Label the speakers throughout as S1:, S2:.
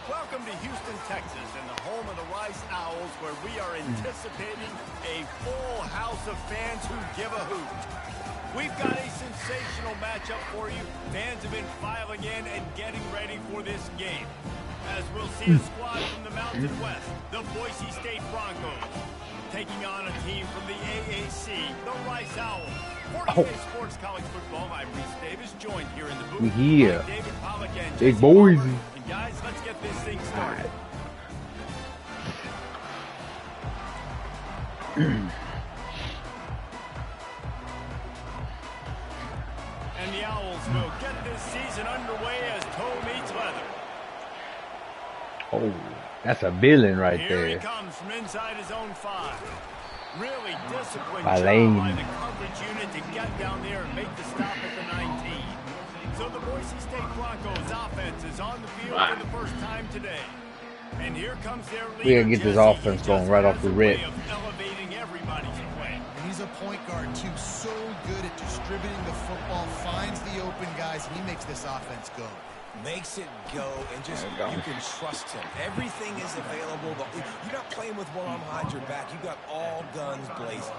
S1: Welcome to Houston, Texas, and the home of the Rice Owls, where we are anticipating a full house of fans who give a hoot. We've got a sensational matchup for you. Fans have been filing in and getting ready for this game. As we'll see a squad from the Mountain West, the Boise State Broncos, taking on a team from the AAC, the Rice Owls. 40K Sports College Football. I'm Reese Davis, joined here in the booth by David Pollock and
S2: Big Boise.
S1: And guys, let's get this thing started. And the Owls will get this season underway as toe meets leather.
S2: Oh, that's a villain right
S1: Here
S2: there.
S1: He comes from inside his own 5. Really disciplined
S2: By
S1: job
S2: lane.
S1: by the coverage unit to get down there and make the stop at the 19. So the Boise State Broncos offense is on the field for the first time today. And here comes their leader.
S2: We gotta get this offense going right off the rip.
S1: Elevating everybody's play.
S3: And he's a point guard too, so good at distributing the football, finds the open guys, and he makes this offense go.
S4: Makes it go, and just you can trust him. Everything is available. You're not playing with one arm behind your back. You got all guns blazing.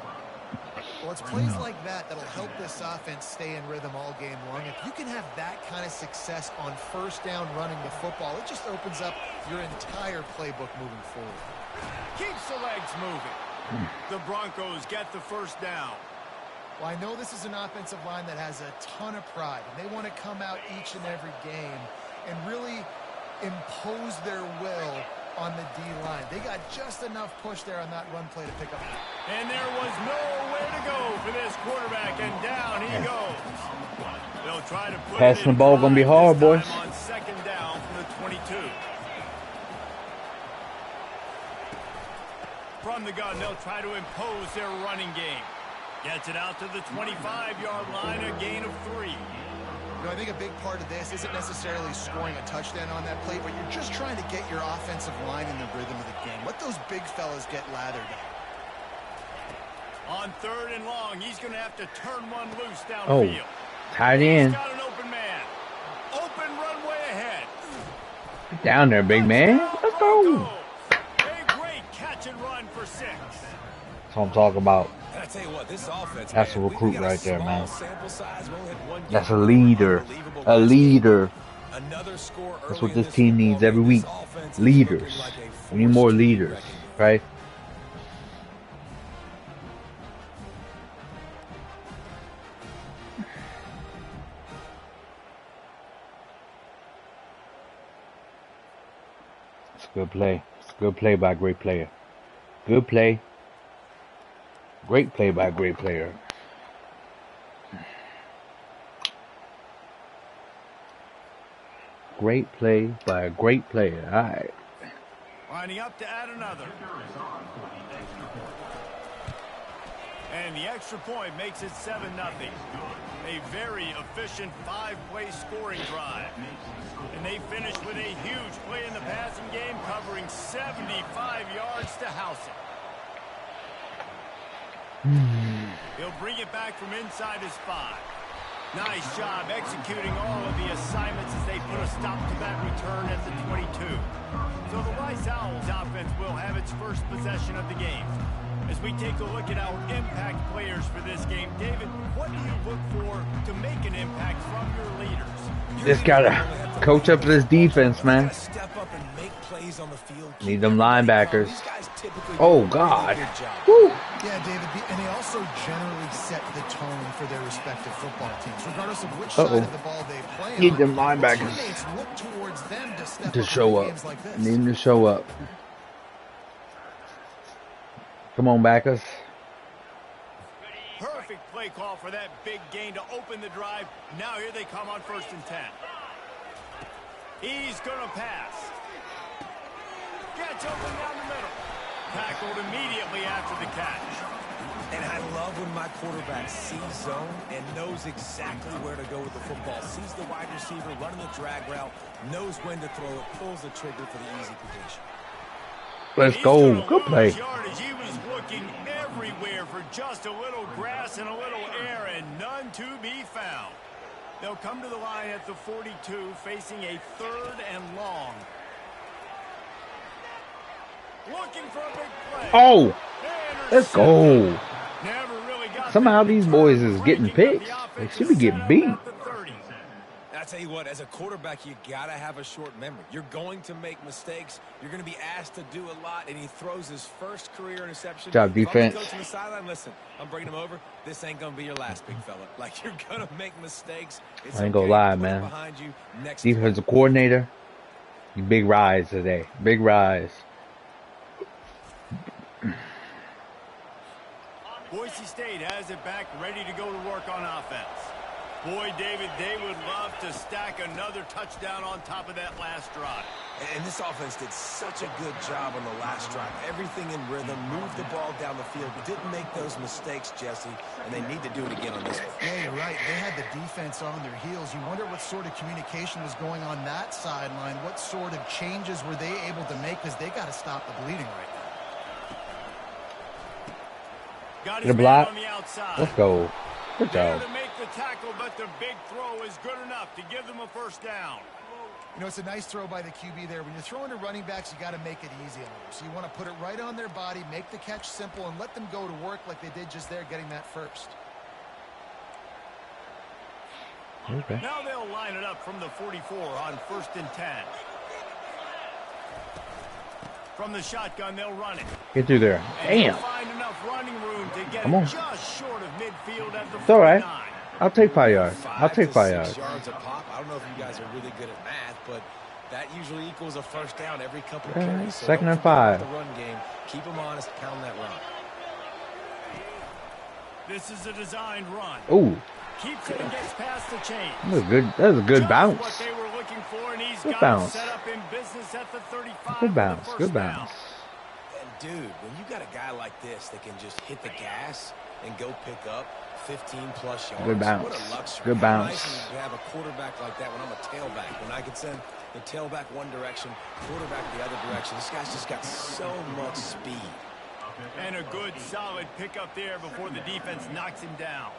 S3: Well, it's plays like that that'll help this offense stay in rhythm all game long. If you can have that kind of success on first down running the football, it just opens up your entire playbook moving forward.
S1: Keeps the legs moving. The Broncos get the first down.
S3: Well, I know this is an offensive line that has a ton of pride, and they want to come out each and every game and really impose their will on the D-line. They got just enough push there on that run play to pick up.
S1: And there was nowhere to go for this quarterback, and down he goes. They'll try to put
S2: Passing the ball gonna be hard, boys.
S1: On second down from the 22. From the gun, they'll try to impose their running game. Gets it out to the 25-yard line, a gain of 3.
S3: You know, I think a big part of this isn't necessarily scoring a touchdown on that play, but you're just trying to get your offensive line in the rhythm of the game. Let those big fellas get lathered up.
S1: On 3rd and long, he's going to have to turn one loose downfield.
S2: Tight end.
S1: He's got an open man. Open runway ahead.
S2: Get down there, big man. Let's go.
S1: A great catch and run for 6.
S2: That's what I'm talking about.
S4: And I tell you what, this offense,
S2: That's
S4: man,
S2: a recruit
S4: we got
S2: right there, man.
S4: sample size. We only had one
S2: That's a
S4: game.
S2: leader. A leader.
S4: Another score
S2: That's
S4: early
S2: what
S4: in
S2: this team
S4: football
S2: needs every
S4: game.
S2: week.
S4: This offense is
S2: Leaders.
S4: looking like a
S2: We need more
S4: force to be
S2: leaders,
S4: reckoned with.
S2: right? It's a good play. It's a good play by a great player. Good play. Great play by a great player. Great play by a great player. All right.
S1: Lining up to add another. And the extra point makes it 7-0. A very efficient 5-play scoring drive. And they finish with a huge play in the passing game, covering 75 yards to house it. He'll bring it back from inside his 5. Nice job executing all of the assignments as they put a stop to that return at the 22. So the Rice Owls offense will have its first possession of the game. As we take a look at our impact players for this game, David, what do you look for to make an impact from your leaders?
S2: Just gotta coach up this defense, man.
S4: Step up and make plays on the field.
S2: Need them linebackers.
S4: These guys typically
S2: Oh,
S4: do a
S2: God.
S4: good job.
S2: Woo.
S3: Yeah, David, and they also generally set the tone for their respective football teams, regardless of which
S2: Uh-oh.
S3: side of the ball they play
S2: Need
S3: on.
S2: them linebackers
S3: Teammates look towards them to step
S2: to
S3: up
S2: show
S3: in
S2: up.
S3: games like this.
S2: Need them to show up. Come on, backers.
S1: Perfect play call for that big gain to open the drive. Now here they come on 1st and 10. He's going to pass. Gets open down the middle. Tackled immediately after the catch.
S4: And I love when my quarterback sees zone and knows exactly where to go with the football. Sees the wide receiver running the drag route, knows when to throw it, pulls the trigger for the easy completion.
S2: Let's go. Good play.
S1: He was looking everywhere for just a little grass and a little air, and none to be found. They'll come to the line at the 42, facing a 3rd and long. looking for a big play.
S2: Oh, let's go.
S1: Never really got
S2: Somehow
S1: that
S2: these
S1: return,
S2: boys is getting
S1: breaking up
S2: picks.
S1: the
S2: They
S1: offense
S2: should be
S1: to
S2: getting
S1: set up
S2: beat.
S1: at the 30.
S4: I tell you what, as a quarterback, you gotta have a short memory. You're going to make mistakes. You're going to be asked to do a lot, and he throws his first career interception.
S2: Good job, defense.
S4: If I'm the coach on the sideline, listen, I'm bringing him over. This ain't going to be your last, big fella. Like, you're going to make mistakes. It's
S2: I ain't gonna
S4: okay.
S2: lie,
S4: Put it
S2: man.
S4: behind you. Next
S2: Defensive coordinator, big rise today. Big rise.
S1: Boise State has it back, ready to go to work on offense. Boy, David, they would love to stack another touchdown on top of that last drive.
S4: And this offense did such a good job on the last drive. Everything in rhythm, moved the ball down the field, didn't make those mistakes, Jesse, and they need to do it again on this one.
S3: Yeah, you're right. They had the defense on their heels. You wonder what sort of communication was going on that sideline. What sort of changes were they able to make, because they got to stop the bleeding right now.
S1: Got
S2: Get
S1: his
S2: a block.
S1: man on the outside.
S2: Let's go. Good
S1: There
S2: job.
S1: to make the tackle, but the big throw is good enough to give them a first down.
S3: You know, it's a nice throw by the QB there. When you're throwing to running backs, you got to make it easy on them. So you want to put it right on their body, make the catch simple, and let them go to work like they did just there, getting that first.
S2: Okay.
S1: Now they'll line it up from the 44 on 1st and 10. From the shotgun, they'll run it.
S2: Get through there.
S1: And
S2: Damn.
S1: he'll find enough running room to get
S2: Come on.
S1: it just short of midfield at the
S2: It's all right.
S1: 49.
S2: I'll take 5 yards. I'll
S4: 5
S2: take
S4: to
S2: 5
S4: 6
S2: yards.
S4: yards a pop. I don't know if you guys are really good at math, but that usually equals a first down every couple of
S2: Okay,
S4: carries. So
S2: second
S4: don't
S2: and
S4: forget about
S2: 5.
S4: The run game. Keep them honest. Pound that run.
S1: This is a designed run.
S2: Ooh,
S1: Keeps it and gets past the chain.
S2: that was a good
S1: Just
S2: bounce.
S1: what they were looking for, and he's
S2: Good
S1: got
S2: bounce.
S1: it set up in business at the 35.
S2: Good
S1: for
S2: bounce.
S1: the first
S2: Good
S1: down.
S2: bounce.
S4: And, dude, when you got a guy like this that can just hit the gas and go pick up 15-plus yards,
S2: Good bounce.
S4: what a luxury.
S2: Good
S4: How
S2: bounce.
S4: nice to have a quarterback like that when I'm a tailback. When I could send the tailback one direction, quarterback the other direction. This guy's just got so much speed.
S1: And a good, solid pickup there before the defense knocks him down.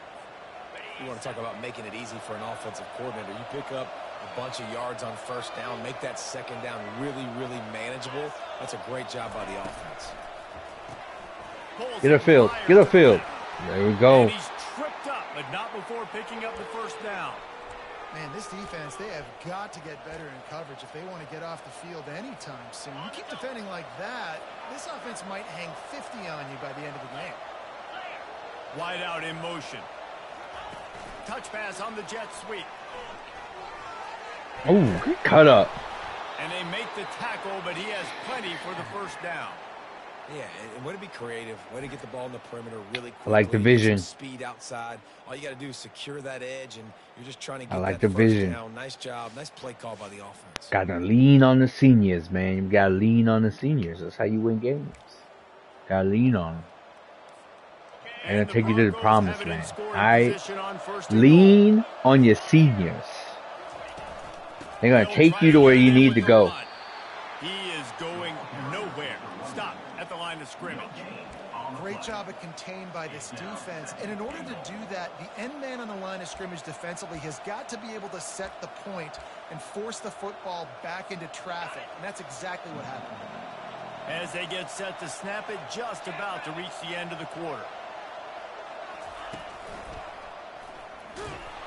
S4: You want to talk about making it easy for an offensive coordinator. You pick up a bunch of yards on first down, make that second down really, really manageable. That's a great job by the offense.
S2: Get a field. Get a field. There we go.
S1: And he's tripped up, but not before picking up the first down.
S3: Man, this defense, they have got to get better in coverage if they want to get off the field anytime soon. You keep defending like that, this offense might hang 50 on you by the end of the game.
S1: Wide out in motion. Touch pass on the jet sweep.
S2: Ooh, good cut up.
S1: And they make the tackle, but he has plenty for the first down.
S4: Yeah, and way to be creative, way to get the ball in the perimeter really quickly.
S2: I like the vision.
S4: Get some speed outside. All you got to do is secure that edge, and you're just trying to get
S2: I like
S4: that
S2: the
S4: first
S2: vision.
S4: down. Nice job. Nice play call by the offense.
S2: Got to lean on the seniors, man. You got to lean on the seniors. That's how you win games. Got to lean on them. They're going to take you to the promised land. All right? Lean on your seniors. They're going to take you to where you need to go.
S1: He is going nowhere. Stop at the line of scrimmage.
S3: Great job of contained by this defense. And in order to do that, the end man on the line of scrimmage defensively has got to be able to set the point and force the football back into traffic. And that's exactly what happened.
S1: As they get set to snap it, just about to reach the end of the quarter.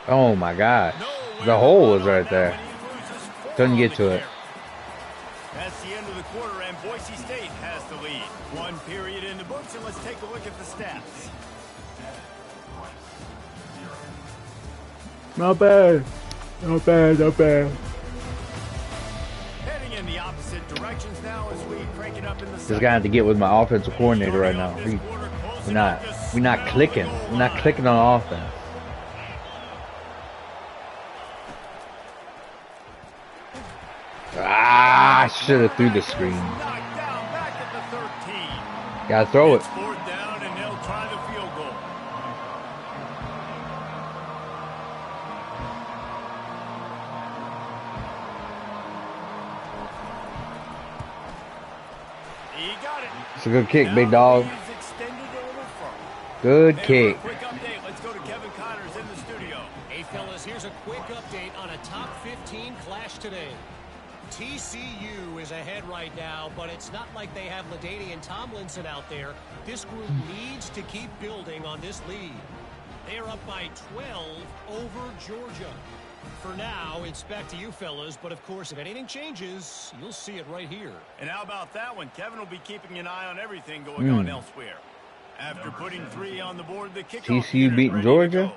S2: Oh, my God. The hole was right there. Couldn't get to it.
S1: That's the end of the quarter, and Boise State has the lead. One period in the books, and let's take a look at the stats.
S2: Not bad. Not bad, not bad.
S1: Heading in the opposite directions now as we crank it up in the
S2: Just
S1: second.
S2: gonna have to get with my offensive coordinator right now. We're not clicking. We're not clicking on offense. Ah, I should have threw the screen.
S1: Knocked down back at the 13.
S2: Gotta throw it.
S1: It's 4th down, and they'll try the field goal. He got it.
S2: It's a good kick,
S1: Now
S2: big dog.
S1: he's extended a little further.
S2: Good
S1: And for a
S2: kick.
S1: quick update, let's go to Kevin Connors in the studio.
S5: Hey, fellas, here's a quick update on a top 15 clash today. TCU is ahead right now, but it's not like they have LaDainian Tomlinson out there. This group needs to keep building on this lead. They are up by 12 over Georgia. For now, it's back to you fellas, but of course, if anything changes, you'll see it right here.
S1: And how about that one? Kevin will be keeping an eye on everything going on elsewhere. After putting 3 on the board, the kickoff
S2: TCU beating Georgia?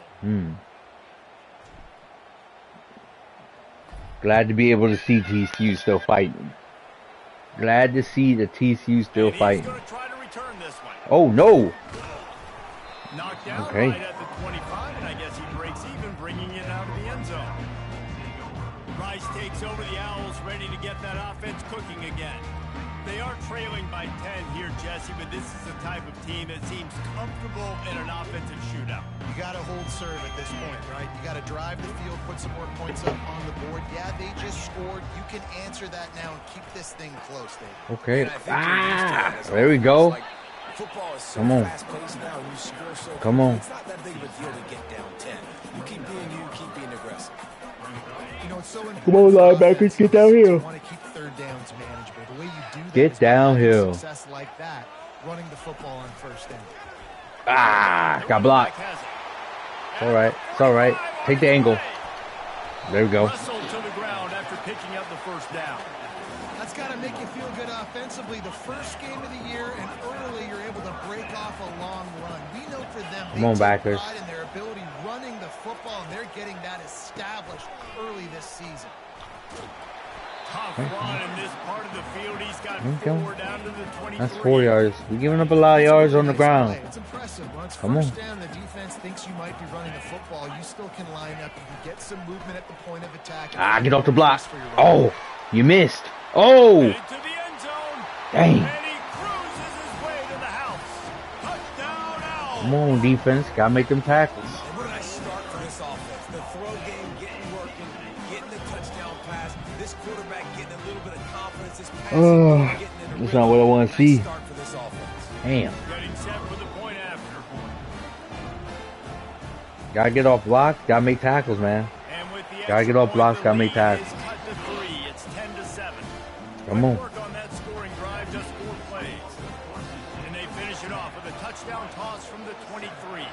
S2: Glad to be able to see TCU still fighting. Glad to see the TCU still fighting.
S1: Try to return this one.
S2: Oh, no.
S1: Knocked down
S2: Okay.
S1: right at the 25, and I guess he breaks even, bringing it out of the end zone. Rice takes over the Owls, ready to get that offense cooking again. They are trailing by 10 here, Jesse, but this is the type of team that seems comfortable in an offensive shootout.
S3: You got to hold serve at this point, right? You got to drive the field, put some more points up on the board. Yeah, they just scored. You can answer that now and keep this thing close, Dave.
S2: Okay. There we go.
S4: Football is so
S2: Come on.
S4: fast-paced now, and you score so
S2: Come on.
S4: It's not that big of a deal to get down 10. You keep being you, keep being aggressive.
S3: You know, it's so important.
S2: Come on, linebackers, get downhill.
S3: You want to keep third downs manageable. The way you do that
S2: Get
S3: is by having
S2: downhill.
S3: success like that, running the football on first down.
S2: Got blocked. It's all right. It's all right. Take the angle. There we go.
S1: Wrestled to the ground after picking up the first down.
S3: That's got to make you feel good offensively. The first game of the year, and early you're able to break off a long run. We know for them,
S2: Come on,
S3: they take
S2: backers.
S3: pride in their ability running the football, and they're getting that established early this season.
S1: Tough run in this part of the field. He's got
S2: Okay.
S1: 4 down to the 23.
S2: That's 4 yards. We're giving up a lot of yards on the ground.
S3: It's impressive. Once
S2: Come
S3: first
S2: on.
S3: down, the defense thinks you might be running the football. You still can line up. You can get some movement at the point of attack.
S2: Get off the block. Oh, you missed. Oh,
S1: Into the end zone.
S2: dang.
S1: And he cruises his way to the house. Touchdown, Owls.
S2: Come on, defense. Gotta make them tackles.
S4: And what did I start for this offense? The throw game getting working, getting the touchdown pass. This quarterback getting a little bit of confidence. This pass getting it.
S2: That's not what I want to see.
S4: Start for this offense.
S2: Damn.
S1: Getting set for the point after.
S2: Gotta get off blocks. Gotta make tackles, man.
S1: And with the
S2: Gotta get
S1: extra
S2: off blocks,
S1: point,
S2: gotta
S1: the
S2: make
S1: lead
S2: tackles.
S1: is cut to 3. It's 10-7.
S2: Come
S1: Good
S2: on.
S1: work on that scoring drive, just 4 plays. And they finish it off with a touchdown toss from the 23.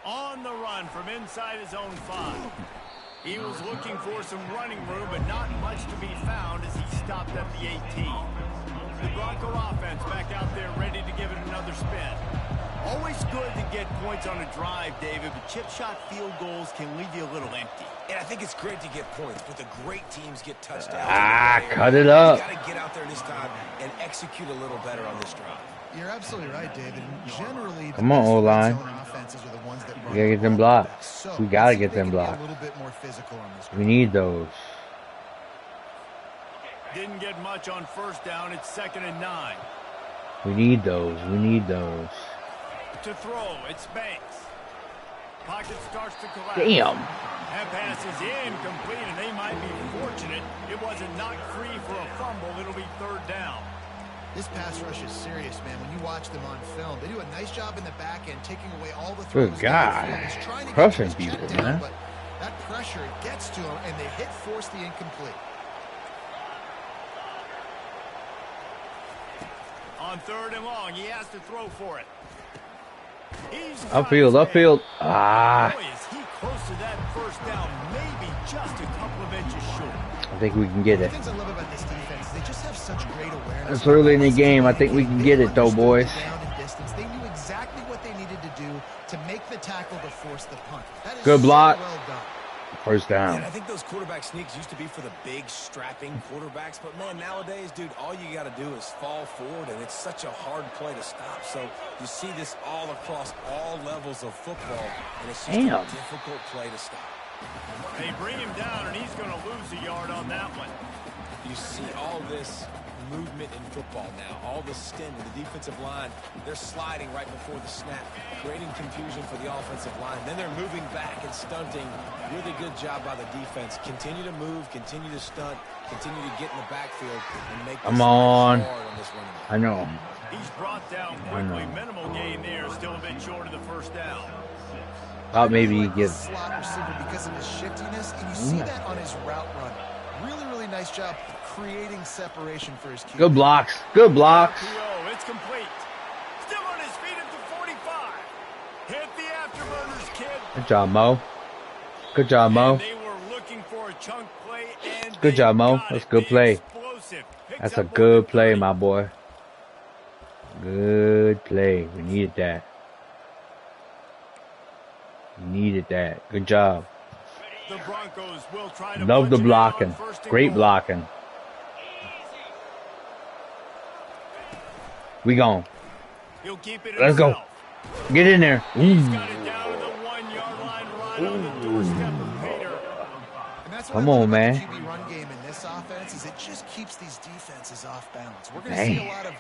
S1: On the run from inside his own 5. He was looking for some running room, but not much to be found as he stopped at the 18. The Bronco offense back out there ready to give it another spin. Always good to get points on a drive, David, but chip shot field goals can leave you a little empty.
S4: And I think it's great to get points, but the great teams get touchdowns.
S2: Cut it up.
S4: You got to get out there this time and execute a little better on this drive.
S3: You're absolutely right, David. And generally,
S2: Come on, O-line.
S3: offenses are the ones that
S2: We gotta get them blocks.
S3: So
S2: We gotta
S3: let's see
S2: get
S3: if they
S2: them
S3: can be
S2: blocks.
S3: A little bit more physical on this.
S2: We need those.
S1: Didn't get much on first down. It's 2nd and 9.
S2: We need those. We need those.
S1: To throw, it's Banks. Pocket starts to collapse.
S2: Damn.
S1: That pass is incomplete, and they might be fortunate it wasn't knocked free for a fumble. It'll be 3rd down.
S3: This pass rush is serious, man. When you watch them on film, they do a nice job in the back end, taking away all the throws.
S2: Good God.
S3: He's trying to
S2: Crushing
S3: get his check
S2: people,
S3: down,
S2: man.
S3: But that pressure gets to him, and they force the incomplete.
S1: On 3rd and long, he has to throw for it. He's
S2: Upfield, upfield.
S1: Boy, is he close to that first down, maybe just a couple of inches short.
S2: I think we can get
S3: The
S2: it.
S3: things I love about this defense, they just have such great awareness.
S2: It's early in the game. I think we can get it, though, boys.
S3: Down and distance. They knew exactly what they needed to do to make the tackle to force the punt. That is
S2: Good block.
S3: So well done.
S2: First down.
S4: And I think those quarterback sneaks used to be for the big, strapping quarterbacks. But, man, nowadays, dude, all you got to do is fall forward, and it's such a hard play to stop. So you see this all across all levels of football, and it's just a difficult play to stop.
S1: They bring him down, and he's going to lose a yard on that one.
S4: You see all this movement in football now, all the stint in the defensive line. They're sliding right before the snap, creating confusion for the offensive line. Then they're moving back and stunting. Really good job by the defense. Continue to move, continue to stunt, continue to get in the backfield and make this hard on this running back.
S2: I know.
S1: He's brought down quickly. Minimal gain there, still a bit short of the first down.
S2: Thought maybe he
S3: gets
S2: gets
S3: slot receiver because of his shiftiness, and you see that on his route run. Really nice job creating separation for his QB.
S2: Good blocks. Good blocks.
S1: It's complete. Still on his feet at the 45. Hit the afterburners, kid.
S2: Good job, Mo. Good job, Mo.
S1: They were looking for a chunk play, and
S2: Good job, Mo. That's a good play. That's a good play, my boy. Good play. We needed that. Good job.
S1: The Broncos will try to
S2: Love the blocking. Great blocking. We gone. Let's go. Get in there. Ooh.
S1: He's got it down to the 1-yard line right on the doorstep of Pater.
S2: Come on, man.
S3: QB run game in this offense is it just keeps these defenses off balance. We're going to see a lot of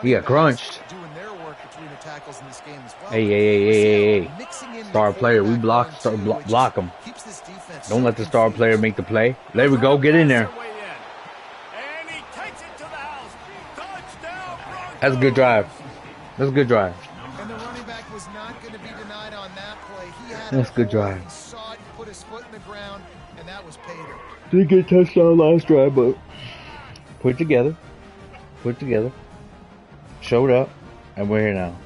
S2: he got crunched.
S3: Doing their work between the tackles in this game as well.
S2: Hey. Star player, we block him. Don't let the star player make the play. There we go. Get in there. That's a good drive. That's a good drive.
S3: And the running back was not going to be denied on that play. He had
S2: That's a good drive.
S3: He saw it, put his foot in the ground, and that was Pater.
S2: Didn't get a touchdown last drive, but put it together. Showed up, and we're here now.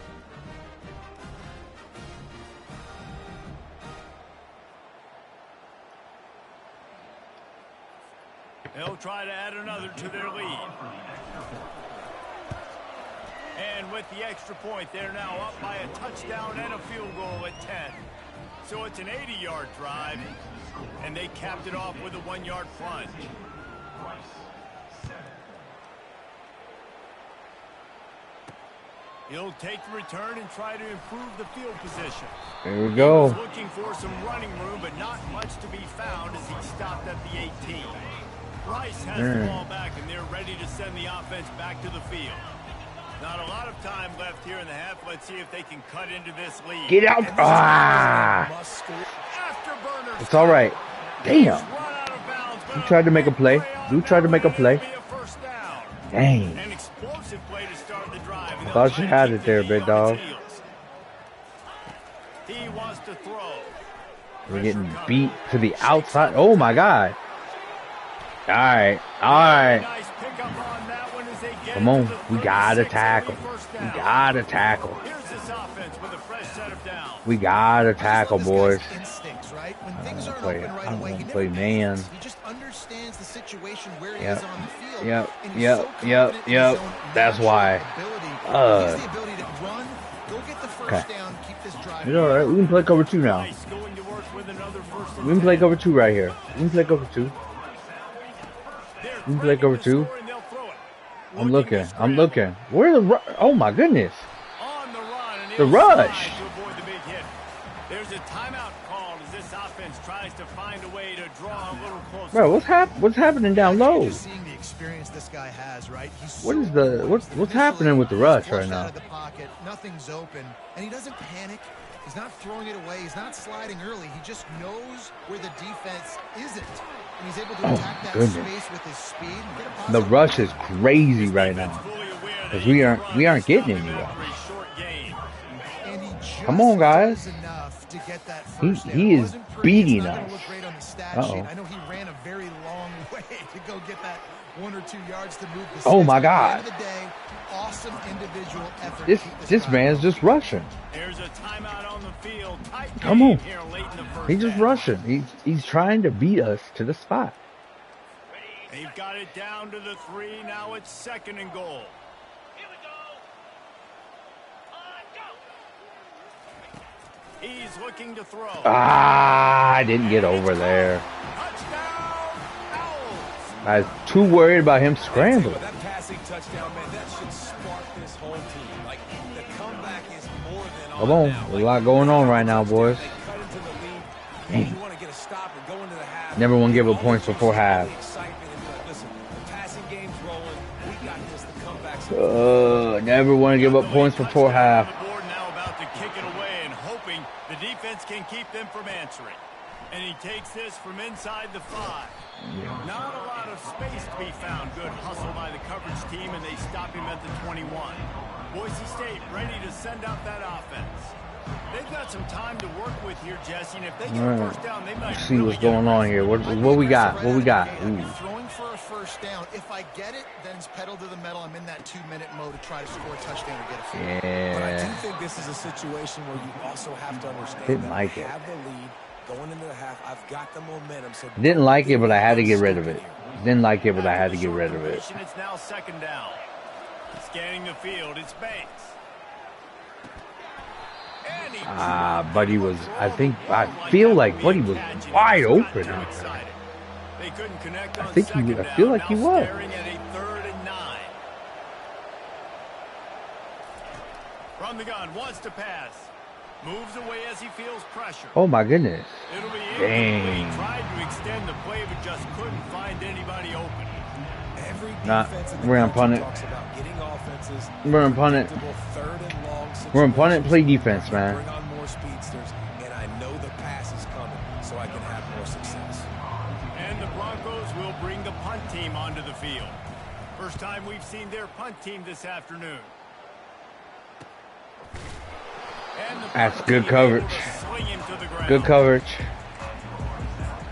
S1: They'll try to add another to their lead. And with the extra point, they're now up by a touchdown and a field goal at 10. So it's an 80-yard drive, and they capped it off with a 1-yard plunge. He'll take the return and try to improve the field position.
S2: There we go.
S1: He's looking for some running room, but not much to be found as he stopped at the 18. Rice has the ball back, and they're ready to send the offense back to the field. Not a lot of time left here in the half. Let's see if they can cut into this lead.
S2: Get out. It's all right. Damn. You tried to make a play. Dang.
S1: An explosive play to start the drive.
S2: I thought you had it there, big dog.
S1: He wants to throw.
S2: We're getting beat to the outside. Oh, my God. All right.
S1: Nice pickup on that one as they get
S2: Come on.
S1: into the
S2: We got to
S1: 36
S2: tackle.
S1: first
S2: We
S1: down.
S2: got to tackle.
S1: Here's this offense with a fresh set of downs.
S2: We got to tackle, boys.
S3: Instincts, right? When
S2: I
S3: things
S2: don't
S3: aren't
S2: play.
S3: open right
S2: I don't
S3: away,
S2: want
S3: he
S2: to play
S3: never
S2: man.
S3: panics. He just understands the situation where he
S2: Yep.
S3: is on the field.
S2: Yep.
S3: And he's so confident in his own
S2: That's
S3: natural
S2: why.
S3: ability. He has the ability to run, go get the first
S2: Okay.
S3: down, keep this drive.
S2: It's all right. We can play cover 2 now.
S1: Nice going to work with another first and
S2: We can play
S1: 10.
S2: cover 2 right here. We can play cover 2.
S1: They're
S2: We can play cover
S1: threatening to
S2: 2.
S1: score and they'll throw it.
S2: I'm looking. Where the oh my goodness.
S1: On the run, and
S2: The
S1: he'll
S2: rush.
S1: slide to avoid the big hit. There's a timeout called as this offense tries to find a way to draw a little closer.
S2: Bro, what's happening down low?
S3: Just seeing the experience this guy has, right? He's
S2: What
S3: so
S2: is the what's happening with the rush
S3: flushed
S2: right now?
S3: out of the pocket, nothing's open, and he doesn't panic. He's not throwing it away. He's not sliding early. He just knows where the defense isn't, and he's able to attack that
S2: goodness.
S3: space with his speed. And get a
S2: The
S3: positive
S2: rush is crazy right now.
S1: Fully aware that
S2: Because
S1: he
S2: we
S1: can
S2: aren't
S1: throw
S2: getting
S1: this
S2: anywhere.
S1: after a short gain.
S3: And he just
S2: Come on, guys.
S3: does enough to get that
S2: He-
S3: first down.
S2: he
S3: It
S2: is
S3: wasn't pretty.
S2: beating
S3: It's not gonna
S2: us.
S3: look great on the stat
S2: Uh-oh.
S3: sheet. I know he ran a very long way to go get that 1 or 2 yards to move the
S2: Oh,
S3: sticks,
S2: my
S3: but
S2: God.
S3: At the end of the day, awesome individual effort. to
S2: This
S3: keep
S2: this
S3: drive
S2: man's
S3: going.
S2: just rushing.
S1: There's a timeout on the field. Tight
S2: Come
S1: game
S2: on.
S1: here late in the first
S2: He's just
S1: half.
S2: rushing. He's trying to beat us to the spot.
S1: They've got it down to the 3. Now it's 2nd and goal. He's looking to throw.
S2: I didn't get over there.
S1: Touchdown, Owls.
S2: I was too worried about him scrambling.
S4: That passing touchdown, man, that should spark this whole team. Like, the comeback is more than
S2: Come on.
S4: now.
S2: There's a lot going on right now, boys.
S4: They cut into the lead.
S2: Dang.
S4: You want to get a stop and go into the half.
S2: Never want to give up points before half.
S4: The excitement and be like, listen, the passing game's rolling. We got this. The comeback's
S2: Never want to give up points before half.
S1: The board now about to kick it away and hoping the defense can keep them from answering. And he takes this from inside the 5. Not a lot of space to be found. Good hustle by the coverage team, and they stop him at the 21. Boise State ready to send out that offense. They've got some time to work with here, Jesse, and if they get a first down, they might
S2: see what's going on here. What we got? What we got?
S3: I'm throwing for a first down. If I get it, then it's pedal to the metal. I'm in that 2-minute mode to try to score a touchdown or get a field.
S2: Yeah.
S4: But I do think this is a situation where you also have to understand
S2: Didn't like it.
S4: I have the lead going into the half. I've got the momentum. So
S2: Didn't like it, but I had to get rid of it. Didn't like it, but I had to get rid of it.
S1: It's now second down. Scanning the field, it's Banks.
S2: Buddy was, I feel like Buddy was wide open out there.
S1: They couldn't connect
S2: I feel like he was.
S1: From the gun, wants to pass. Moves away as he feels pressure.
S2: Oh my goodness.
S1: It'll be
S2: Dang.
S1: Tried to extend the play, but just couldn't find anybody open.
S2: We're gonna punt it. We're gonna punt it. We're gonna punt it and play defense, man.
S4: Bring on more speedsters, and I know the pass is coming, so I can have more success.
S1: And the Broncos will bring the punt team onto the field. First time we've seen their punt team this afternoon.
S2: That's good coverage. Good coverage.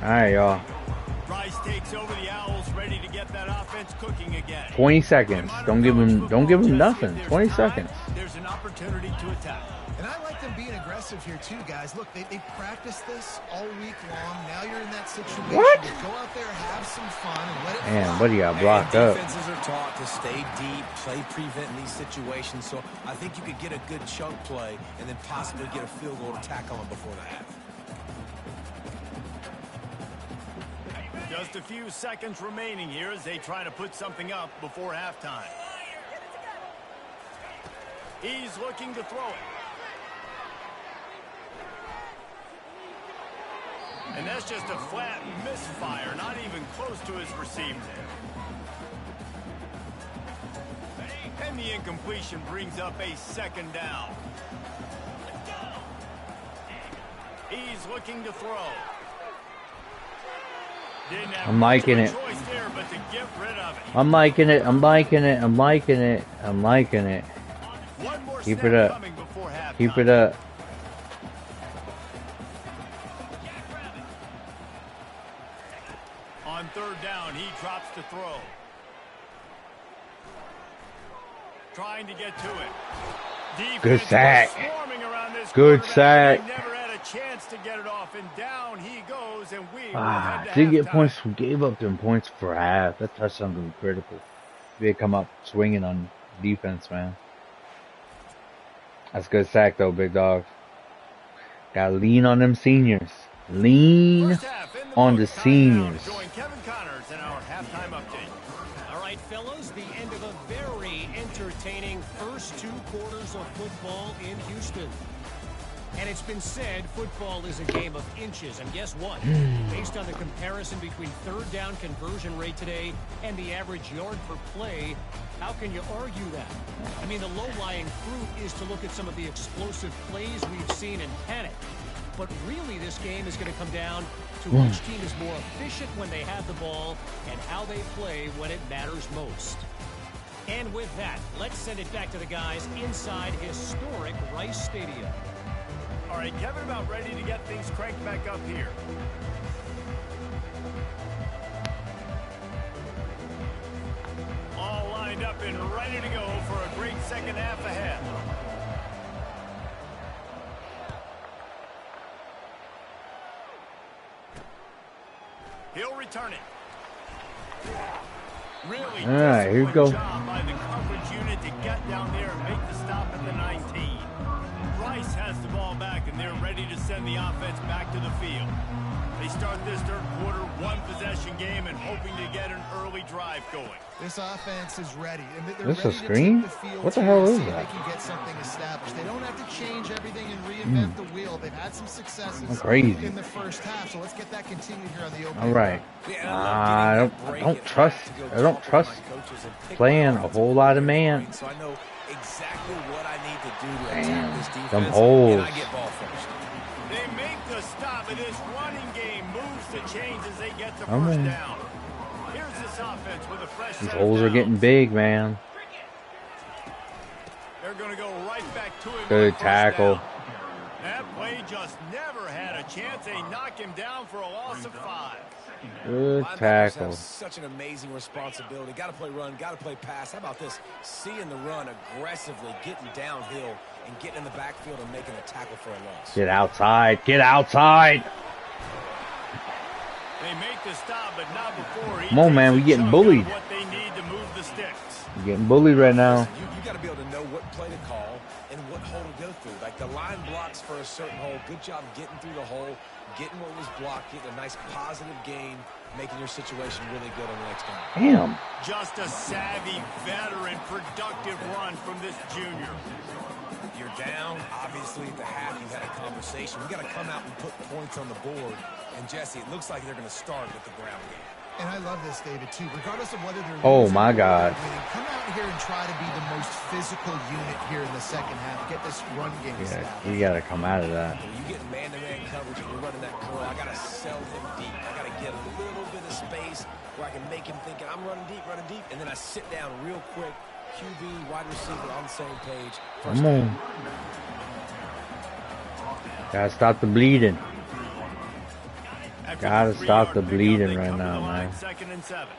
S2: All right, y'all.
S1: Rice takes over the Owls, ready to get that offense cooking again.
S2: 20 seconds. Don't give him nothing. 20 seconds.
S1: There's an opportunity to attack.
S3: And I like them being aggressive here too, guys. Look, they practiced this all week long. Now you're in that situation.
S2: What?
S3: Go out there, have some fun, and let it
S2: Man, buddy got blocked up.
S4: Defenses are taught to stay deep, play prevent in these situations. So I think you could get a good chunk play and then possibly get a field goal to tackle them before the half.
S1: Just a few seconds remaining here as they try to put something up before halftime. He's looking to throw it. And that's just a flat misfire, not even close to his receiver. And the incompletion brings up a second down. He's looking to throw.
S2: I'm liking it.
S1: There, but to get rid of it.
S2: I'm liking it. I'm liking it. I'm liking it. I'm liking it. Keep it up. Keep it up.
S1: On third down, he drops to throw. Trying to get to it.
S2: Good sack. Good sack.
S1: Never had a chance to get it off, and down he goes, and we
S2: didn't get points. We gave up them points for half. That touchdown was critical. They come up swinging on defense, man. That's good sack though, big dog. Gotta lean on them seniors. Lean on the seniors.
S5: All right, fellas, the end of a very entertaining first 2 quarters of football in Houston. And it's been said football is a game of inches. And guess what? Based on the comparison between third down conversion rate today and the average yard per play, how can you argue that? I mean, the low-lying fruit is to look at some of the explosive plays we've seen and panic. But really, this game is going to come down to which team is more efficient when they have the ball and how they play when it matters most. And with that, let's send it back to the guys inside historic Rice Stadium.
S1: All right, Kevin, about ready to get things cranked back up here. All lined up and ready to go for a great second half ahead. He'll return it. Really
S2: all right, here we go.
S1: Job by the coverage unit to get down there and make the stop at the 19. Rice has the ball back, and they're ready to send the offense back to the field. They start this third quarter, 1-possession game, and hoping to get an early drive going.
S3: This offense is ready. And they're
S2: this
S3: ready
S2: a screen?
S3: To take the field
S2: What the hell is
S3: they
S2: that?
S3: can get something established. They don't have to change everything and reinvent the wheel. They've had some successes
S2: crazy.
S3: in the first half, so let's get that continued here on the opening.
S2: All right. I don't trust playing a whole lot of man.
S4: So I know exactly what I need to do to
S2: Damn,
S4: attack this defense.
S2: them holes.
S4: And I get ball first.
S1: They make the stop, and this running game moves the chains as they get the first down. Here's this offense with a fresh
S2: These
S1: set
S2: holes are
S1: of
S2: getting
S1: downs.
S2: big, man.
S1: They're going to go right back to him.
S2: Good tackle.
S1: They just never had a chance. They knock him down for a loss of 5.
S2: Good
S4: Linebackers
S2: tackle.
S4: have such an amazing responsibility. Got to play run, got to play pass. How about this? Seeing the run aggressively, getting downhill, and getting in the backfield and making a tackle for a loss.
S2: Get outside. Get outside.
S1: They make the stop, but not before.
S2: Come on, man. We getting bullied.
S1: What they need to move the sticks.
S2: We're getting bullied right now.
S4: Listen, you got to be able to know what play to call and what hole to go through. Like the line blocks for a certain hole. Good job getting through the hole, getting what was blocked, getting a nice positive gain, making your situation really good on the next down.
S2: Damn.
S1: Just a savvy, veteran, productive run from this junior.
S4: You're down. Obviously, at the half, you had a conversation. We got to come out and put points on the board. And, Jesse, it looks like they're going to start with the ground game.
S3: And I love this, David, too. Regardless of whether they're
S2: Oh,
S3: losing
S2: my
S3: or
S2: God.
S3: winning, come out here and try to be the most physical unit here in the second half. Get this run game
S2: Yeah,
S3: established.
S2: you got to come out of that.
S4: When you get man-to-man coverage and you're running that curl, I got to sell him deep. I got to get a little bit of space where I can make him think I'm running deep, and then I sit down real quick. QB, wide receiver on the same page. First
S2: Come on. Gotta stop the bleeding. Gotta stop the bleeding right now, man.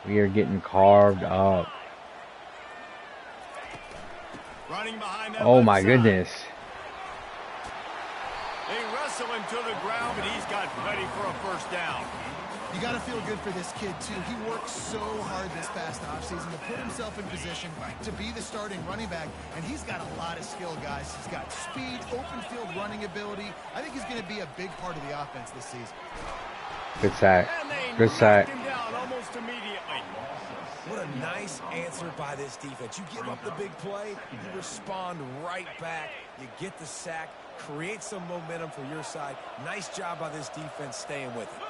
S2: We are getting carved up. Oh my goodness.
S1: They wrestle him to the ground, but he's got ready for a first down.
S3: You got to feel good for this kid, too. He worked so hard this past offseason to put himself in position to be the starting running back, and he's got a lot of skill, guys. He's got speed, open field running ability. I think he's going to be a big part of the offense this season.
S2: Good sack. Good sack.
S1: Him down almost immediately.
S4: What a nice answer by this defense. You give up the big play, you respond right back, you get the sack, create some momentum for your side. Nice job by this defense staying with it.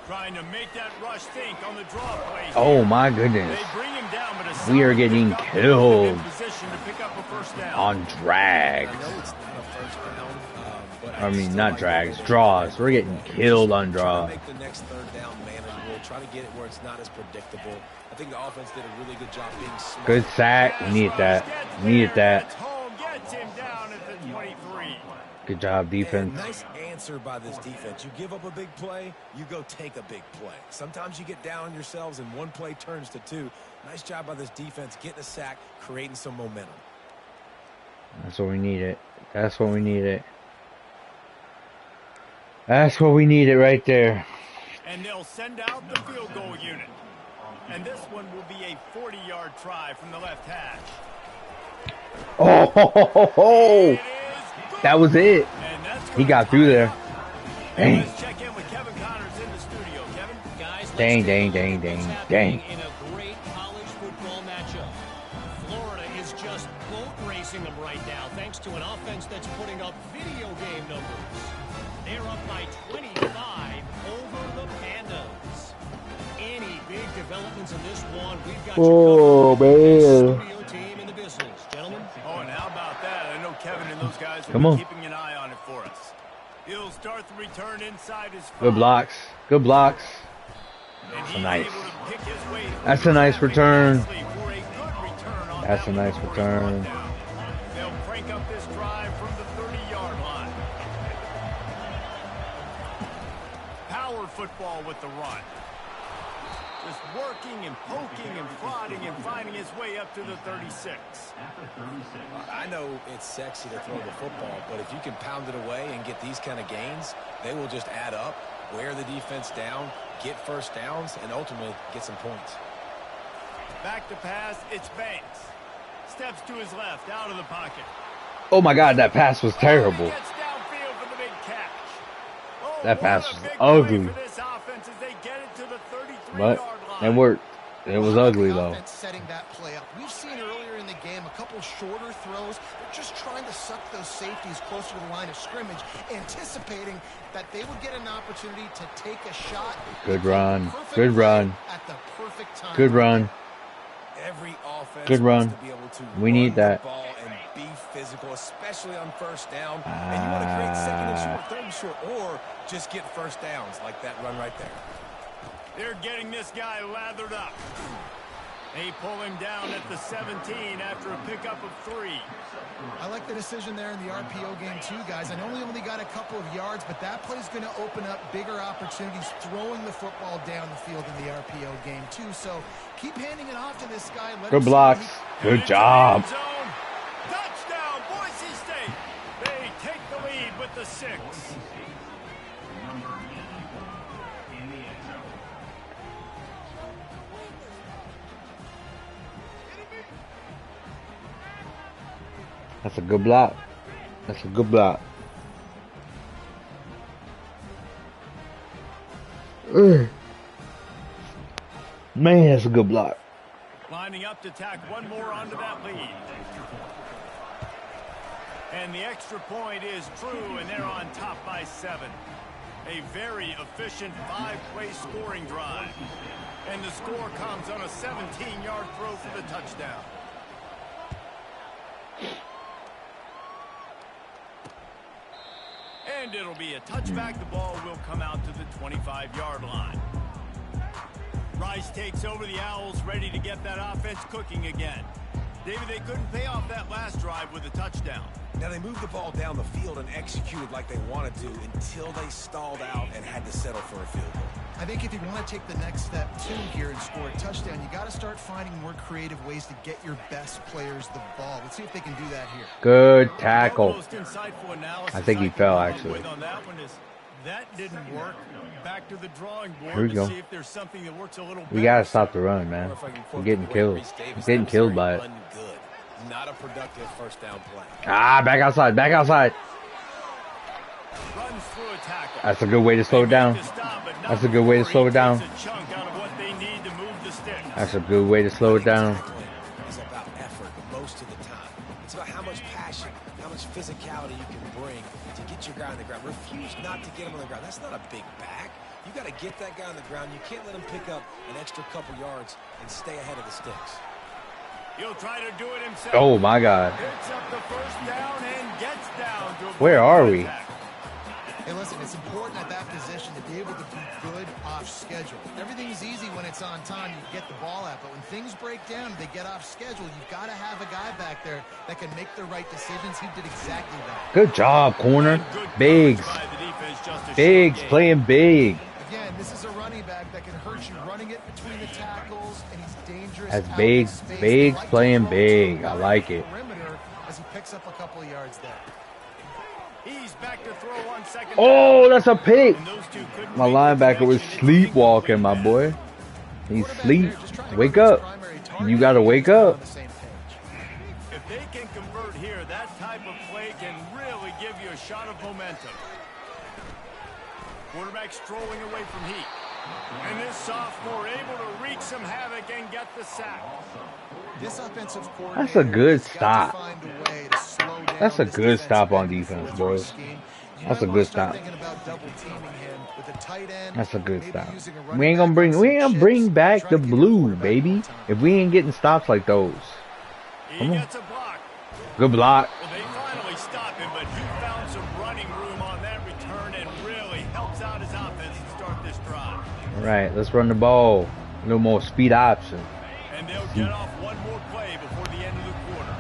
S1: Trying to make that rush think on the draw play.
S2: Oh my goodness.
S1: They bring him down, but
S2: We are getting killed
S1: in position to pick up a first down.
S2: on drags.
S4: I know it's not a first down, but
S2: I mean,
S4: still
S2: not
S4: like
S2: drags,
S4: it.
S2: draws. We're getting killed on
S4: Try
S2: draw.
S4: to make the next third down manageable. Try to get it where it's not as predictable. I think the offense did a really good job being smart.
S2: Good sack. We needed that. We needed that.
S1: Gets home, gets him down at the 23.
S2: Good job, defense.
S4: And nice answer by this defense. You give up a big play, you go take a big play. Sometimes you get down on yourselves and one play turns to two. Nice job by this defense getting a sack, creating some momentum.
S2: That's what we needed. That's what we needed. That's what we needed right there.
S1: And they'll send out the field goal unit. And this one will be a 40-yard try from the left hash.
S2: Oh, ho, ho, ho, ho.
S1: It is
S2: That was it.
S1: And that's
S2: He got through there.
S1: And
S2: Dang.
S1: let's check in with Kevin Connors in the studio. Kevin?
S5: Guys, let's
S2: Dang,
S5: take a
S2: dang,
S5: look
S2: dang,
S5: at what's
S2: dang,
S5: happening
S2: dang.
S5: in a great college football matchup. Florida is just boat racing them right now, thanks to an offense that's putting up video game numbers. They're up by 25 over the Pandas. Any big developments in this one, we've got
S2: Oh,
S5: you covered.
S2: man.
S5: Studio team in the business, gentlemen.
S1: Oh, and how about that? I know Kevin and those guys will
S2: Come
S1: be
S2: on.
S1: keeping an eye on it for us. He'll start the return inside his 5.
S2: Good blocks. Good blocks.
S1: And he's
S2: Nice.
S1: able to pick his way
S2: That's a nice return.
S1: for a good return on
S2: That's
S1: that
S2: a nice
S1: one.
S2: return.
S1: They'll crank up this drive from the 30-yard line. Power football with the run. Just working and poking and prodding and finding his way up to the 36.
S4: I know it's sexy to throw the football, but if you can pound it away and get these kind of gains, they will just add up, wear the defense down, get first downs, and ultimately get some points.
S1: Back to pass, it's Banks. Steps to his left, out of the pocket.
S2: Oh my God, that pass was terrible.
S1: Gets downfield for the big catch. Oh,
S2: That
S1: what
S2: pass
S1: a
S2: was
S1: big
S2: ugly.
S1: play for this offense as they get it to the 33-yard
S2: But
S1: line.
S2: it worked. It was ugly
S3: The
S2: though.
S3: offense setting that play up. We've seen earlier in the game a couple shorter throws. They're just trying to suck those safeties closer to the line of scrimmage, anticipating that they would get an opportunity to take a shot.
S2: Good run.
S3: Perfect
S2: Good
S3: play
S2: run.
S3: at the perfect time.
S2: Good run.
S4: Every offense
S2: Good run.
S4: wants to be able to
S2: We
S4: run
S2: need that.
S4: the ball and be physical, especially on first down. And you want to create second and short, third and short, or just get first downs like that run right there.
S1: They're getting this guy lathered up. They pull him down at the 17 after a pickup of 3.
S3: I like the decision there in the RPO game too, guys. I know he only got a couple of yards, but that play's going to open up bigger opportunities throwing the football down the field in the RPO game too. So keep handing it off to this guy.
S2: Good blocks. Good job.
S1: Touchdown, Boise State. They take the lead with the 6.
S2: That's a good block. That's a good block. Man, that's a good block.
S1: Lining up to tack one more onto that lead. And the extra point is true, and they're on top by 7. A very efficient 5-play scoring drive. And the score comes on a 17-yard throw for the touchdown. And it'll be a touchback. The ball will come out to the 25-yard line. Rice takes over the Owls, ready to get that offense cooking again. David, they couldn't pay off that last drive with a touchdown.
S4: Now, they moved the ball down the field and executed like they wanted to until they stalled out and had to settle for a field goal.
S3: I think if you want to take the next step too here and score a touchdown, you got to start finding more creative ways to get your best players the ball. Let's see if they can do that here.
S2: Good tackle. I think he fell actually.
S1: That didn't work. Back to the drawing board.
S2: Here we go.
S1: See if there's something that works a little better.
S2: We gotta stop the run, man. We're getting killed. We're getting killed by it.
S4: Not a productive first down play.
S2: Ah, back outside. Back outside.
S1: Runs through a tackle.
S2: That's a good way to slow it down. That's a good way to slow it down. That's a good way to slow it down.
S4: It's about effort most of the time. It's about how much passion, how much physicality you can bring to get your guy on the ground. Refuse not to get him on the ground. That's not a big back. You got to get that guy on the ground. You can't let him pick up an extra couple yards and stay ahead of the sticks.
S1: He'll try to do it himself.
S2: Oh my God.
S1: Picks up the first down and gets down to
S2: where are we?
S3: Hey, listen, it's important at that position to be able to be good off schedule. Everything's easy when it's on time, you get the ball out. But when things break down, they get off schedule, you've got to have a guy back there that can make the right decisions. He did exactly that.
S2: Good job, corner. Biggs. Biggs playing big.
S3: Again, this is a running back that can hurt you running it between the tackles, and he's dangerous.
S2: That's Biggs. Biggs playing big. I like it.
S3: As he picks up a couple of yards there.
S1: He's back to throw on second.
S2: Oh, that's a pick. My linebacker was sleepwalking, my boy. He's sleep. Wake up. You got to wake up.
S1: If they can convert here, that type of play can really give you a shot of momentum. Quarterback strolling away from heat. And this sophomore able to wreak some havoc and get the sack.
S3: This offensive
S2: That's a good stop. That's a good stop on defense, boys. That's a good stop. That's a good stop. We ain't gonna bring back the blue, baby. If we ain't getting stops like those. Come on. Good block.
S1: Well, they finally stop him, but he found some running room on that return and really helps out his offense to start this drive.
S2: All right, let's run the ball. A little more speed option.
S1: And they'll get off one more play before the end of the quarter.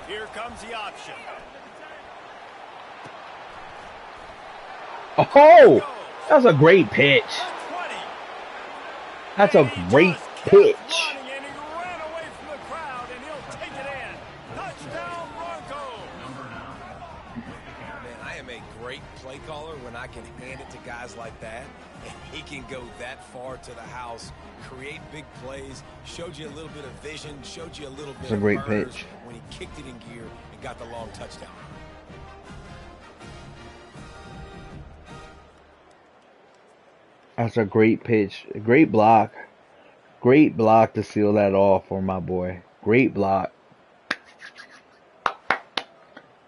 S1: Here comes the option.
S2: Oh, that's a great pitch. That's a great pitch.
S4: Play caller when I can hand it to guys like that, and he can go that far to the house, create big plays, showed you a little bit of vision, showed you a little bit
S2: It's a great
S4: of
S2: pitch
S4: when he kicked it in gear and got the long touchdown.
S2: That's a great pitch, a great block to seal that off for my boy. Great block.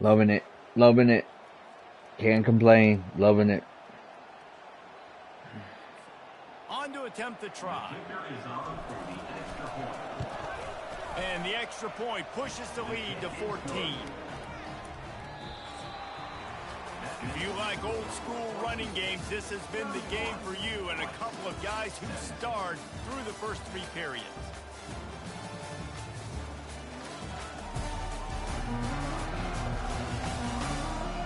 S2: Loving it, loving it. Can't complain. Loving it.
S1: On to attempt the try. And the extra point pushes the lead to 14. If you like old school running games, this has been the game for you and a couple of guys who starred through the first 3 periods.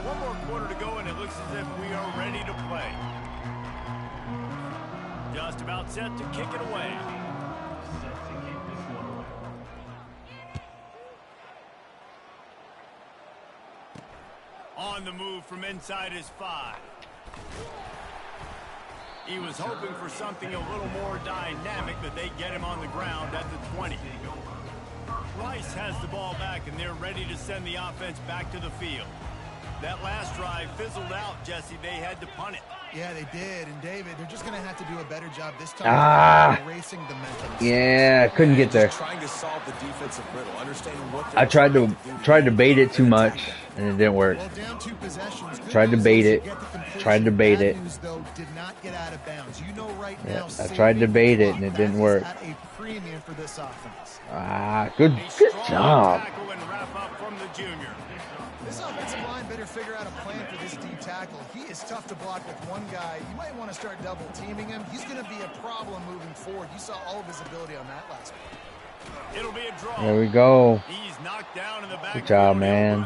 S1: One more quarter to go, and it looks as if we are ready to play. Just about set to kick it away. On the move from inside his 5. He was hoping for something a little more dynamic, but they get him on the ground at the 20. Rice has the ball back, and they're ready to send the offense back to the field. That last drive fizzled out, Jesse. They had to punt it.
S3: Yeah, they did. And, David, they're just going to have to do a better job this time erasing the mental.
S2: Yeah, I couldn't get there.
S4: Trying to solve the defensive riddle, understanding what
S2: I tried to bait it too much, and it didn't work.
S3: Well, down 2 possessions.
S2: Tried to bait it. Tried to bait it.
S3: Though, did not get out of bounds. You know right now,
S2: I tried to bait it, and it didn't work.
S3: At a premium for this offense.
S2: Good job.
S1: And wrap up from the junior.
S3: This offensive line better figure out a plan for this D tackle. He is tough to block with one guy. You might want to start double teaming him. He's going to be a problem moving forward. You saw all of his ability on that last one.
S1: It'll be a draw.
S2: There we go.
S1: He's knocked down in the back.
S2: Good job, man.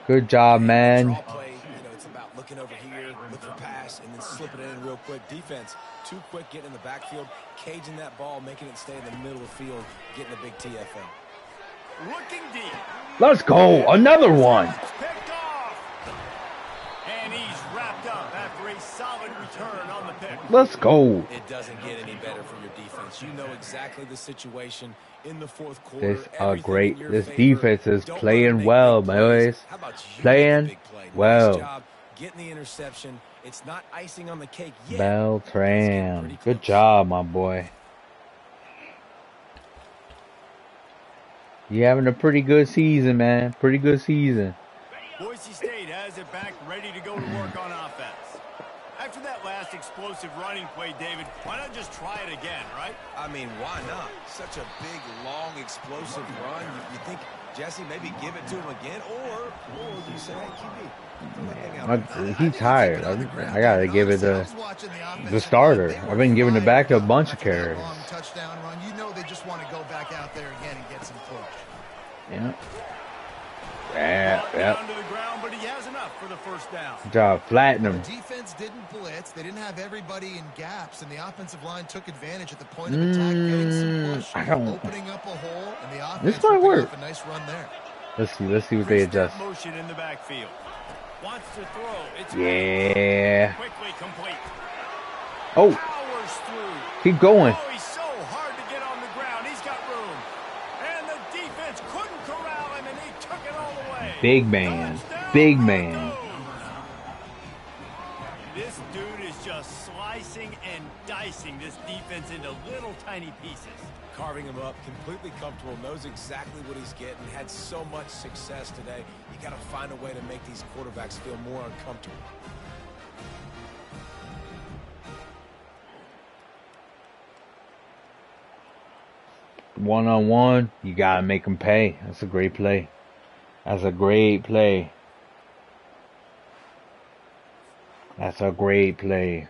S2: Good job, man.
S4: Play, it's about looking over here, look for pass, and then slipping it in real quick. Defense, too quick getting in the backfield, caging that ball, making it stay in the middle of the field, getting a big TFL.
S1: Looking deep.
S2: Let's go. Another one.
S1: Picked off. And he's wrapped up after a solid return on the pick.
S2: Let's go.
S4: It doesn't get any better for your defense. You know exactly the situation in the fourth quarter.
S2: This defense is playing well, boys. Playing well.
S4: Getting the interception. It's not icing on the cake yet.
S2: Beltran. Good job, my boy. You having a pretty good season, man. Pretty good season.
S1: Boise State has it back, ready to go to work on offense. After that last explosive running play, David, why not just try it again, right?
S4: I mean, why not? Such a big, long, explosive run. You think, Jesse, maybe give it to him again, or you say, hey, QB.
S2: He's tired. I got to give it the starter. I've been giving it back to a bunch of carries.
S3: Touchdown run. You know they just want to go back out there again and get some push.
S2: Yeah.
S1: Down to the ground, but he has enough for the first down.
S2: Good job. Flatten him.
S3: The defense didn't blitz. They didn't have everybody in gaps, and the offensive line took advantage at the point of attack, getting some push, opening up a hole, and the offense
S2: this might work.
S3: A nice run there.
S2: Let's see what they adjust.
S1: Motion in the backfield. Wants to throw. It's
S2: yeah.
S1: Quickly complete.
S2: Oh.
S1: Powers through.
S2: Keep going.
S1: Oh, he's so hard to get on the ground. He's got room. And the defense couldn't corral him, and he took it all the way.
S2: Big man. Big man.
S1: This dude is just slicing and dicing this defense into little tiny pieces.
S4: Carving him up, completely comfortable, knows exactly what he's getting, had so much success today. You got to find a way to make these quarterbacks feel more uncomfortable.
S2: One-on-one, you got to make them pay. That's a great play. That's a great play. That's a great play.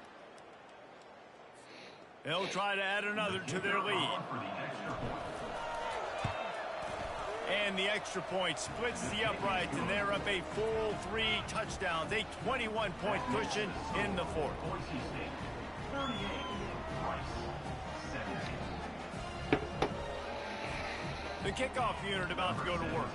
S1: They'll try to add another to their lead. And the extra point splits the uprights, and they're up a full 3 touchdowns, a 21-point cushion in the fourth. The kickoff unit about to go to work.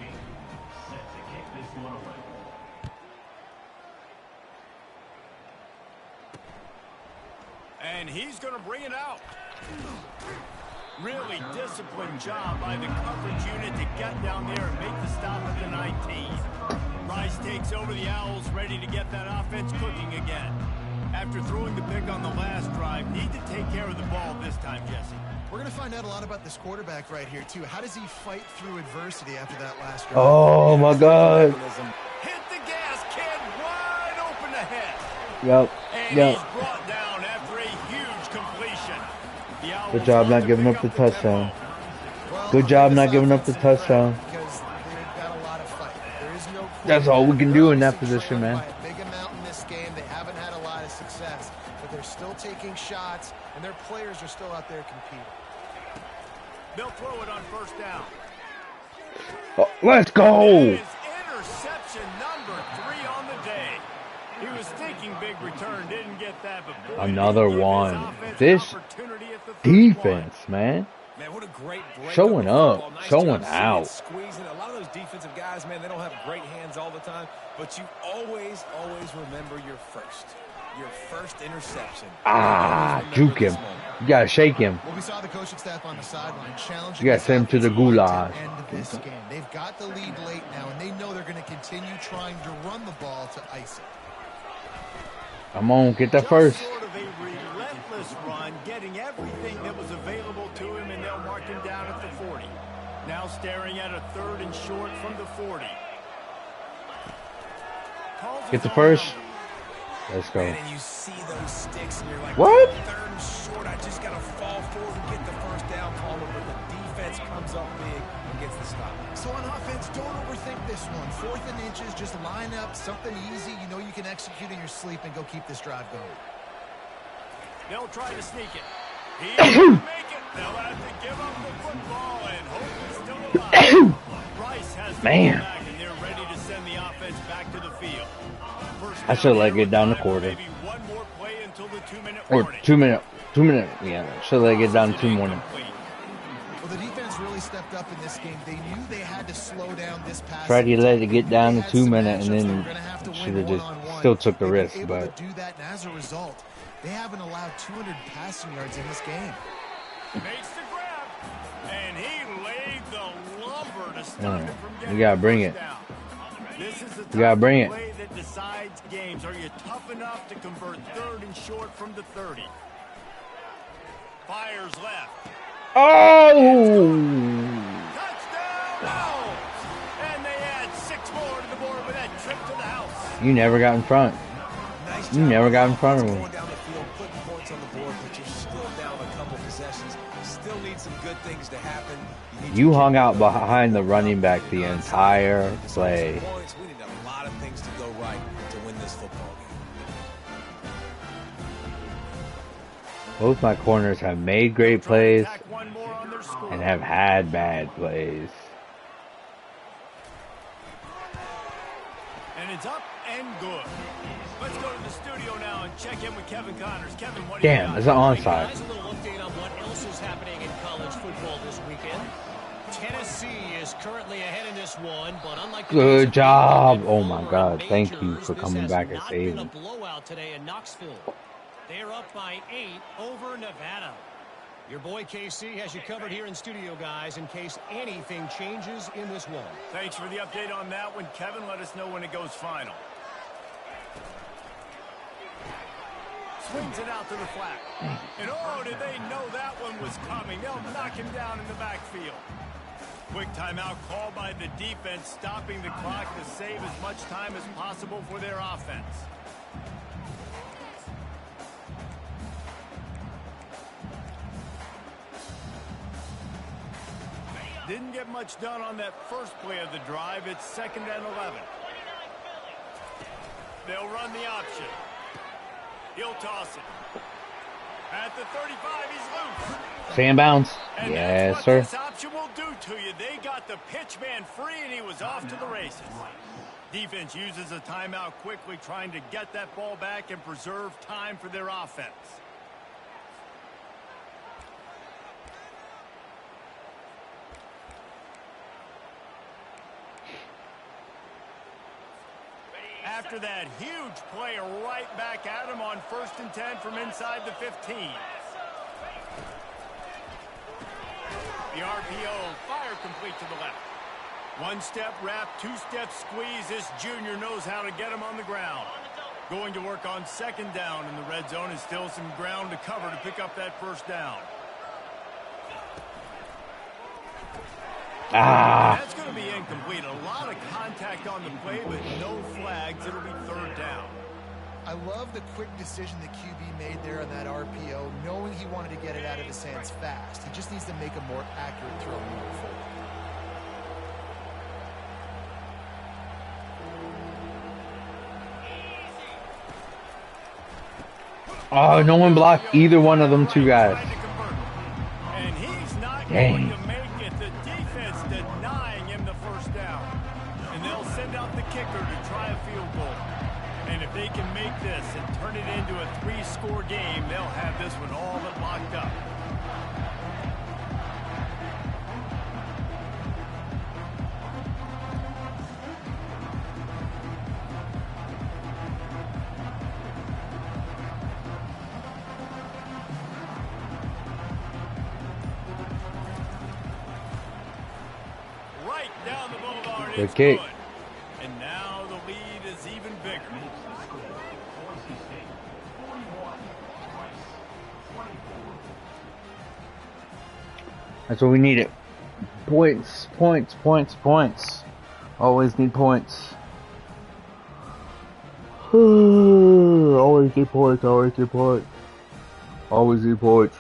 S1: And he's going to bring it out. Really disciplined job by the coverage unit to get down there and make the stop at the 19. Rice takes over the Owls, ready to get that offense cooking again. After throwing the pick on the last drive, need to take care of the ball this time, Jesse.
S3: We're going to find out a lot about this quarterback right here, too. How does he fight through adversity after that last drive?
S2: Oh, my God.
S1: Hit the gas, kid. Wide open ahead.
S2: Yep.
S1: And he's brought down after a huge completion.
S2: Good job not giving up the touchdown. Good job not giving up the touchdown.
S3: Because they've got a lot of fight. There is no
S2: That's all we can do in that position, man.
S3: Big amount game. They haven't had a lot of success, but they're still taking shots, and their players are still out there competing.
S1: They'll throw it on first down.
S2: Oh, let's go.
S1: Interception number 3 on the day. He was thinking big return, didn't get that, but boy,
S2: another one. This defense, man.
S4: Man, what a great break
S2: showing up,
S4: nice
S2: showing out.
S4: Squeezing. A lot of those defensive guys, man, they don't have great hands all the time, but you always remember your first interception.
S2: Juke him. You gotta shake him.
S3: Well, we saw the coaching staff on the sideline challenging.
S2: You gotta send him to the gulag.
S3: End of this game. They've got the lead late now, and they know they're going to continue trying to run the ball to ice it.
S2: Come on, get that first.
S1: Sort of a relentless run, getting everything that was available to him, and they'll mark him down at the 40. Now staring at a 3rd and short from the 40.
S2: Get the first. Let's go.
S4: Man, and you see those sticks, and you're like,
S2: what?
S4: 3rd and short. I just got to fall forward and get the first down, Palmer, but the defense comes up big and gets the stop.
S3: So on offense, don't overthink this one. 4th and inches, just line up something easy. You know you can execute in your sleep and go keep this drive going.
S1: They'll try to sneak it. He will make it. They'll have to give up the football, and hope is still alive. Rice has the ball back, and they're ready to send the offense back to the field.
S2: I should let it down the quarter.
S1: Maybe one more play until the 2-minute
S2: Or
S1: warning.
S2: 2 minute. 2 minute. Yeah, should let it get down to 2 more.
S3: Well, the defense really stepped up in this game. They knew they had to slow down this pass.
S2: Tried to let it get down to 2 minutes, and then should have just still took the risk. But
S3: do that, and as a result, they haven't allowed 200 passing yards in this game.
S1: Makes the grab, and he laid the lumber to stop it from getting
S2: you gotta bring it.
S1: down. This is the
S2: You gotta bring it.
S1: play that decides games. Are you tough enough to convert 3rd and short from the 30? Fires left.
S2: oh,
S1: Touchdown! No! And they add 6 more to the board with that trip to the house.
S2: you never got in front.
S4: Nice
S2: You never got in front of him.
S4: Going down the field, putting points on the board, but you're still down a couple possessions. Still need some good things to happen.
S2: You hung out behind the running back the entire play.
S4: We need a lot of things to go right to win this football game.
S2: Both my corners have made great plays and have had bad plays.
S1: And it's up and good. Let's go to the studio now and check in with Kevin Connors. Kevin, what do
S2: Damn,
S1: you
S2: it's
S1: got?
S2: an onside.
S5: Guys, a little update on what else is happening in college football this weekend. Tennessee is currently ahead in this one, but unlike the
S2: Good job.
S5: Big
S2: Oh my
S5: Four
S2: God.
S5: and
S2: Thank you
S5: majors,
S2: for
S5: this
S2: coming
S5: has
S2: back and
S5: not
S2: saving.
S5: been a blowout today in Knoxville. They're up by 8 over Nevada. Your boy KC has you covered here in studio, guys, in case anything changes in this one.
S1: Thanks for the update on that one, Kevin. Let us know when it goes final. Swings it out to the flat. And oh, did they know that one was coming. They'll knock him down in the backfield. Quick timeout called by the defense, stopping the clock to save as much time as possible for their offense. Didn't get much done on that first play of the drive. It's 2nd and 11. They'll run the option. He'll toss it. At the 35, he's loose.
S2: Stay in bounds.
S1: And
S2: Yes,
S1: that's
S2: sir.
S1: what this option will do to you. They got the pitch man free, and he was off to the races. Defense uses a timeout quickly, trying to get that ball back and preserve time for their offense. After that huge play, right back at him on 1st and 10 from inside the 15. The RPO, fire complete to the left. 1-step wrap, 2-step squeeze. This junior knows how to get him on the ground. Going to work on 2nd down in the red zone, and still some ground to cover to pick up that 1st down. That's going to be incomplete. A lot of contact on the play, but no flags. It'll be 3rd down.
S3: I love the quick decision the QB made there on that RPO, knowing he wanted to get it out of his hands fast. He just needs to make a more accurate throw moving forward.
S2: Oh, no one blocked either one of them two guys.
S1: And he's not
S2: Dang.
S1: going to make it. The defense denying him the first down. And they'll send out the kicker to try a field goal. And if they can make this and turn it into a 3-score game, they'll have this one all but locked up. Right down the boulevard.
S2: Good
S1: It's
S2: kick.
S1: good. And now the lead is even bigger.
S2: That's what we needed. Points, points, points, points. Always need points. Always get points, always get points. Always need points.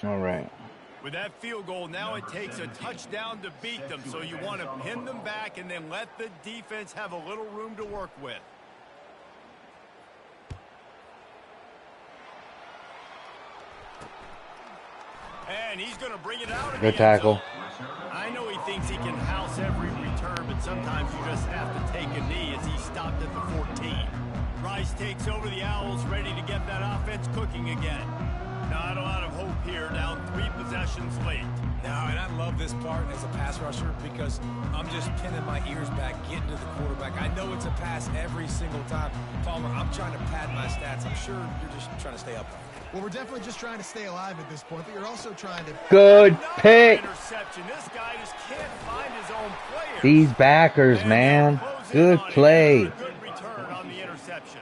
S2: Alright.
S1: With that field goal, now it takes a touchdown to beat them. So you want to pin them back and then let the defense have a little room to work with. And he's going to bring it out.
S2: Good tackle.
S1: I know he thinks he can house every return, but sometimes you just have to take a knee as he stopped at the 14. Rice takes over the Owls, ready to get that offense cooking again. Not a lot of hope here, down 3 possessions late.
S4: No, and I love this part as a pass rusher because I'm just pinning my ears back, getting to the quarterback. I know it's a pass every single time. Palmer, I'm trying to pad my stats. I'm sure you're just trying to stay up.
S3: Well, we're definitely just trying to stay alive at this point, but you're also trying to...
S2: Good pick.
S1: Interception. This guy just can't find his own players.
S2: These backers, man. Good play.
S1: Good return on the interception.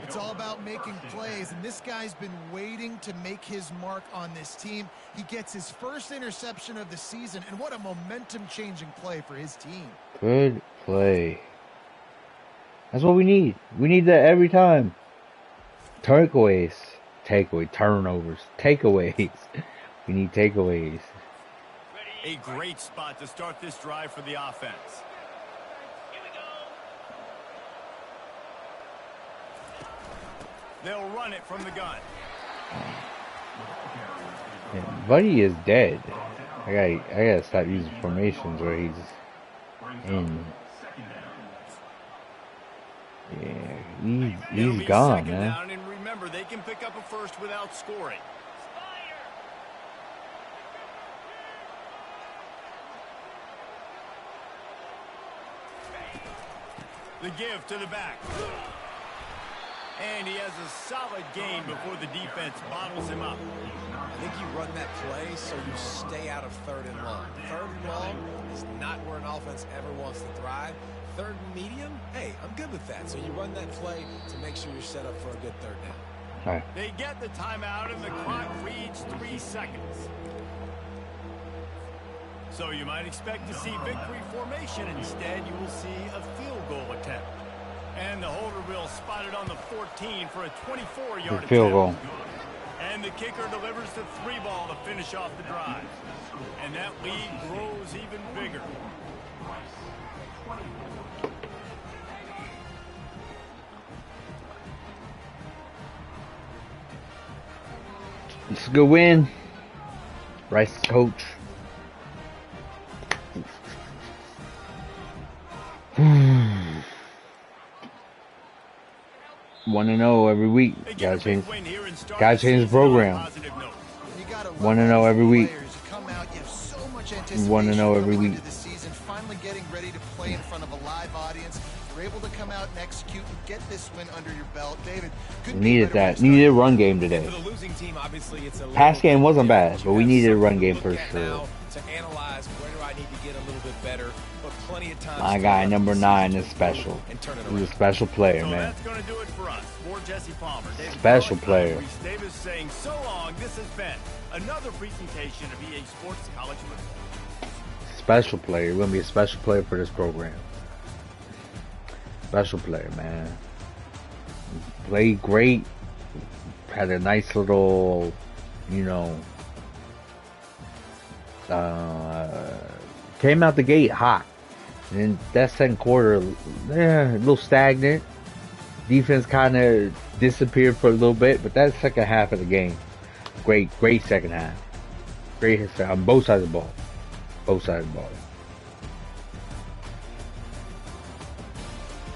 S3: It's all about making plays, and this guy's been waiting to make his mark on this team. He gets his first interception of the season, and what a momentum-changing play for his team.
S2: Good play. That's what we need. We need that every time. Turnovers. Takeaways. We need takeaways.
S1: A great spot to start this drive for the offense. They'll run it from the gun.
S2: Yeah, Buddy is dead. I gotta stop using formations where he's in. Yeah, he's gone, man.
S1: Down, and remember, they can pick up a first without scoring. The give to the back. And he has a solid gain before the defense bottles him up.
S4: I think you run that play so you stay out of 3rd and long. 3rd and long is not where an offense ever wants to thrive. 3rd and medium, hey, I'm good with that. So you run that play to make sure you're set up for a good 3rd down.
S2: All right.
S1: They get the timeout and the clock reads 3 seconds. So you might expect to see victory formation. Instead, you will see a field goal attempt. And the holder will spot it on the 14 for a 24-yard
S2: field goal.
S1: And the kicker delivers the 3-ball to finish off the drive. And that lead grows even bigger.
S2: It's a good win. Rice coach. 1-0 every week. Gotta change the program. 1-0 every week. 1-0 every week.
S3: Finally getting ready to play in front of a live audience. You're able to come out and execute and get this win under your belt. David,
S2: We needed that. Needed a run game today.
S4: For the losing team, obviously, it's a
S2: Pass game wasn't bad, but we needed a run game for sure.
S4: To analyze where do I need to get a little bit better, but plenty of times.
S2: My guy, number 9, is special. He's a special player, man.
S1: That's going to do it for us. For Jesse Palmer, David
S2: Special
S1: Collins,
S2: player.
S1: Reese Davis saying so long. This has been another presentation of EA Sports College Football.
S2: Special player. You're gonna be a special player for this program. Special player, man. Played great. Had a nice little, you know, came out the gate hot. And that second quarter, a little stagnant. Defense kind of disappeared for a little bit, but that second half of the game, great second half. Great on both sides of the ball. Both sides of the ball.